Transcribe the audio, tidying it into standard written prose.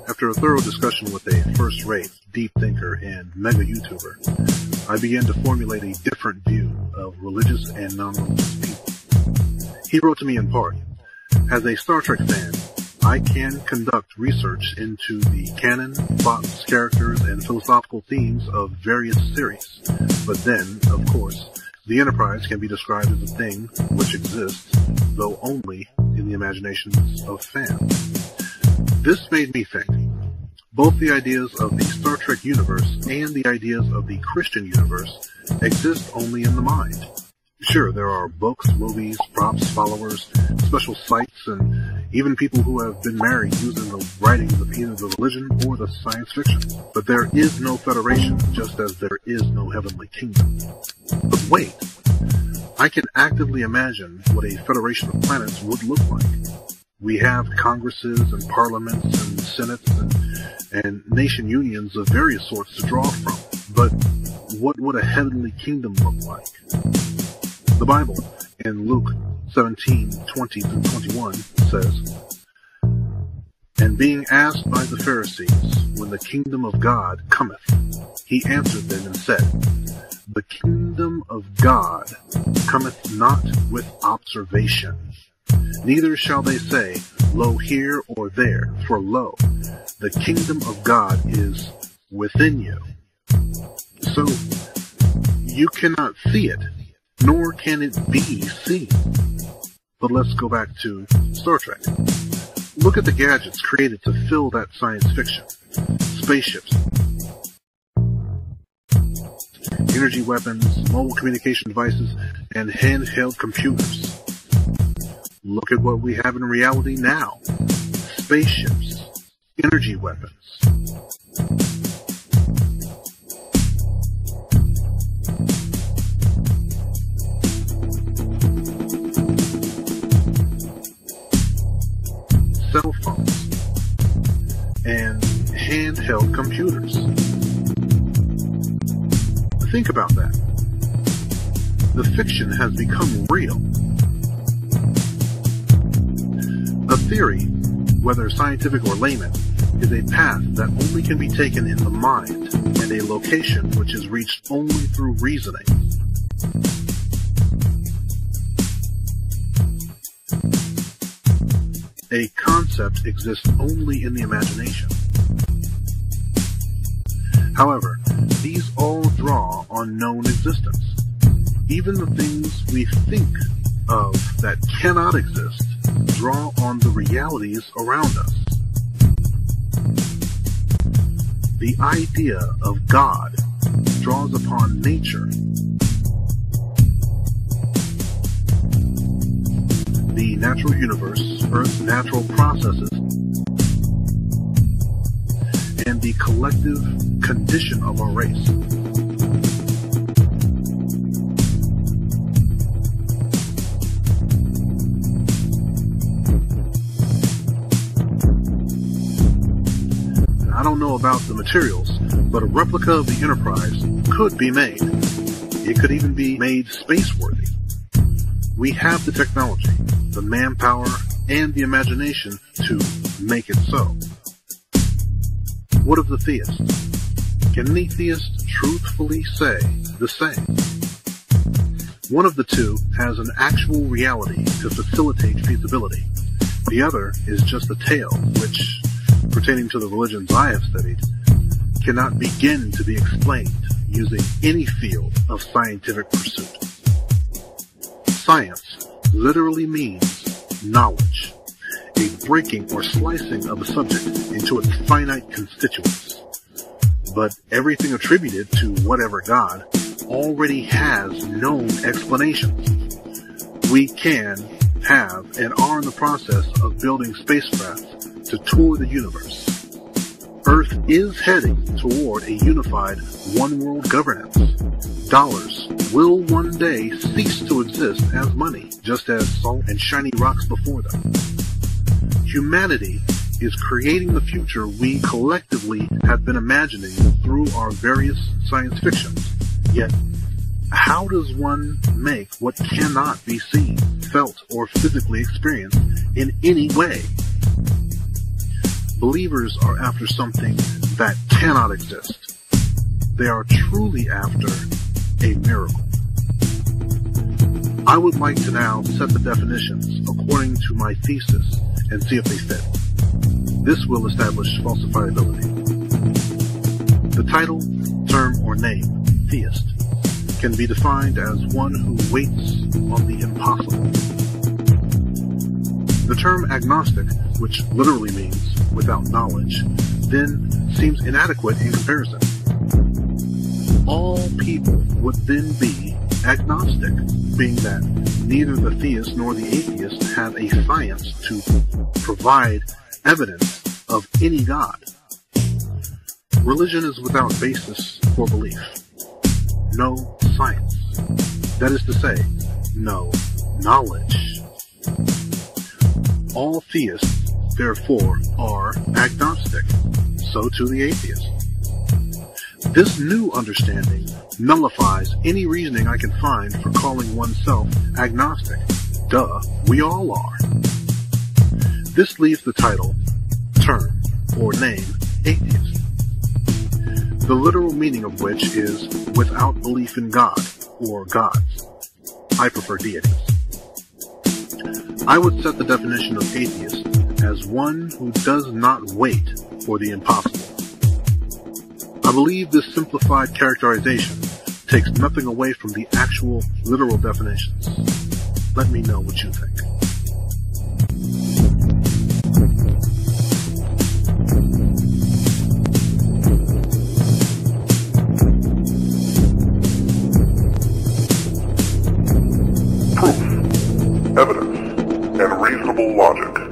After a thorough discussion with a first-rate, deep thinker and mega YouTuber, I began to formulate a different view of religious and non-religious people. He wrote to me in part, "As a Star Trek fan, I can conduct research into the canon, plots, characters, and philosophical themes of various series. But then, of course, the Enterprise can be described as a thing which exists, though only in the imaginations of fans." This made me think. Both the ideas of the Star Trek universe and the ideas of the Christian universe exist only in the mind. Sure, there are books, movies, props, followers, special sites, and even people who have been married using the writings of either the religion or the science fiction. But there is no federation, just as there is no heavenly kingdom. But wait, I can actively imagine what a federation of planets would look like. We have congresses and parliaments and senates and nation unions of various sorts to draw from. But what would a heavenly kingdom look like? The Bible, in Luke 17:20-21, says, "And being asked by the Pharisees when the kingdom of God cometh, he answered them and said, The kingdom of God cometh not with observation. Neither shall they say, Lo here or there, for lo, the kingdom of God is within you." So, you cannot see it, nor can it be seen. But let's go back to Star Trek. Look at the gadgets created to fill that science fiction. Spaceships, energy weapons, mobile communication devices, and handheld computers. Look at what we have in reality now. Spaceships, energy weapons. Cell phones and handheld computers. Think about that. The fiction has become real. A theory, whether scientific or layman, is a path that only can be taken in the mind, and a location which is reached only through reasoning. A concept exists only in the imagination. However, these all draw on known existence. Even the things we think of that cannot exist draw on the realities around us. The idea of God draws upon nature. The natural universe, Earth's natural processes, and the collective condition of our race. I don't know about the materials, but a replica of the Enterprise could be made. It could even be made space-worthy. We have the technology, the manpower, and the imagination to make it so. What of the theist? Can any theist truthfully say the same? One of the two has an actual reality to facilitate feasibility. The other is just a tale which, pertaining to the religions I have studied, cannot begin to be explained using any field of scientific pursuit. Science literally means knowledge, a breaking or slicing of a subject into its finite constituents. But everything attributed to whatever God already has known explanations. We can, have, and are in the process of building spacecraft to tour the universe. Earth is heading toward a unified one-world governance. Dollars will one day cease to exist as money, just as salt and shiny rocks before them. Humanity is creating the future we collectively have been imagining through our various science fictions. Yet, how does one make what cannot be seen, felt, or physically experienced in any way? Believers are after something that cannot exist. They are truly after a miracle. I would like to now set the definitions according to my thesis and see if they fit. This will establish falsifiability. The title, term, or name, theist, can be defined as one who waits on the impossible. The term agnostic, which literally means without knowledge, then seems inadequate in comparison. All people would then be agnostic, being that neither the theist nor the atheist have a science to provide evidence of any God. Religion is without basis for belief. No science. That is to say, no knowledge. All theists, therefore, are agnostic. So too the atheist. This new understanding nullifies any reasoning I can find for calling oneself agnostic. Duh, we all are. This leaves the title, term, or name, atheist. The literal meaning of which is without belief in God, or gods. I prefer deities. I would set the definition of atheist as one who does not wait for the impossible. I believe this simplified characterization takes nothing away from the actual literal definitions. Let me know what you think. Proof, evidence, and reasonable logic.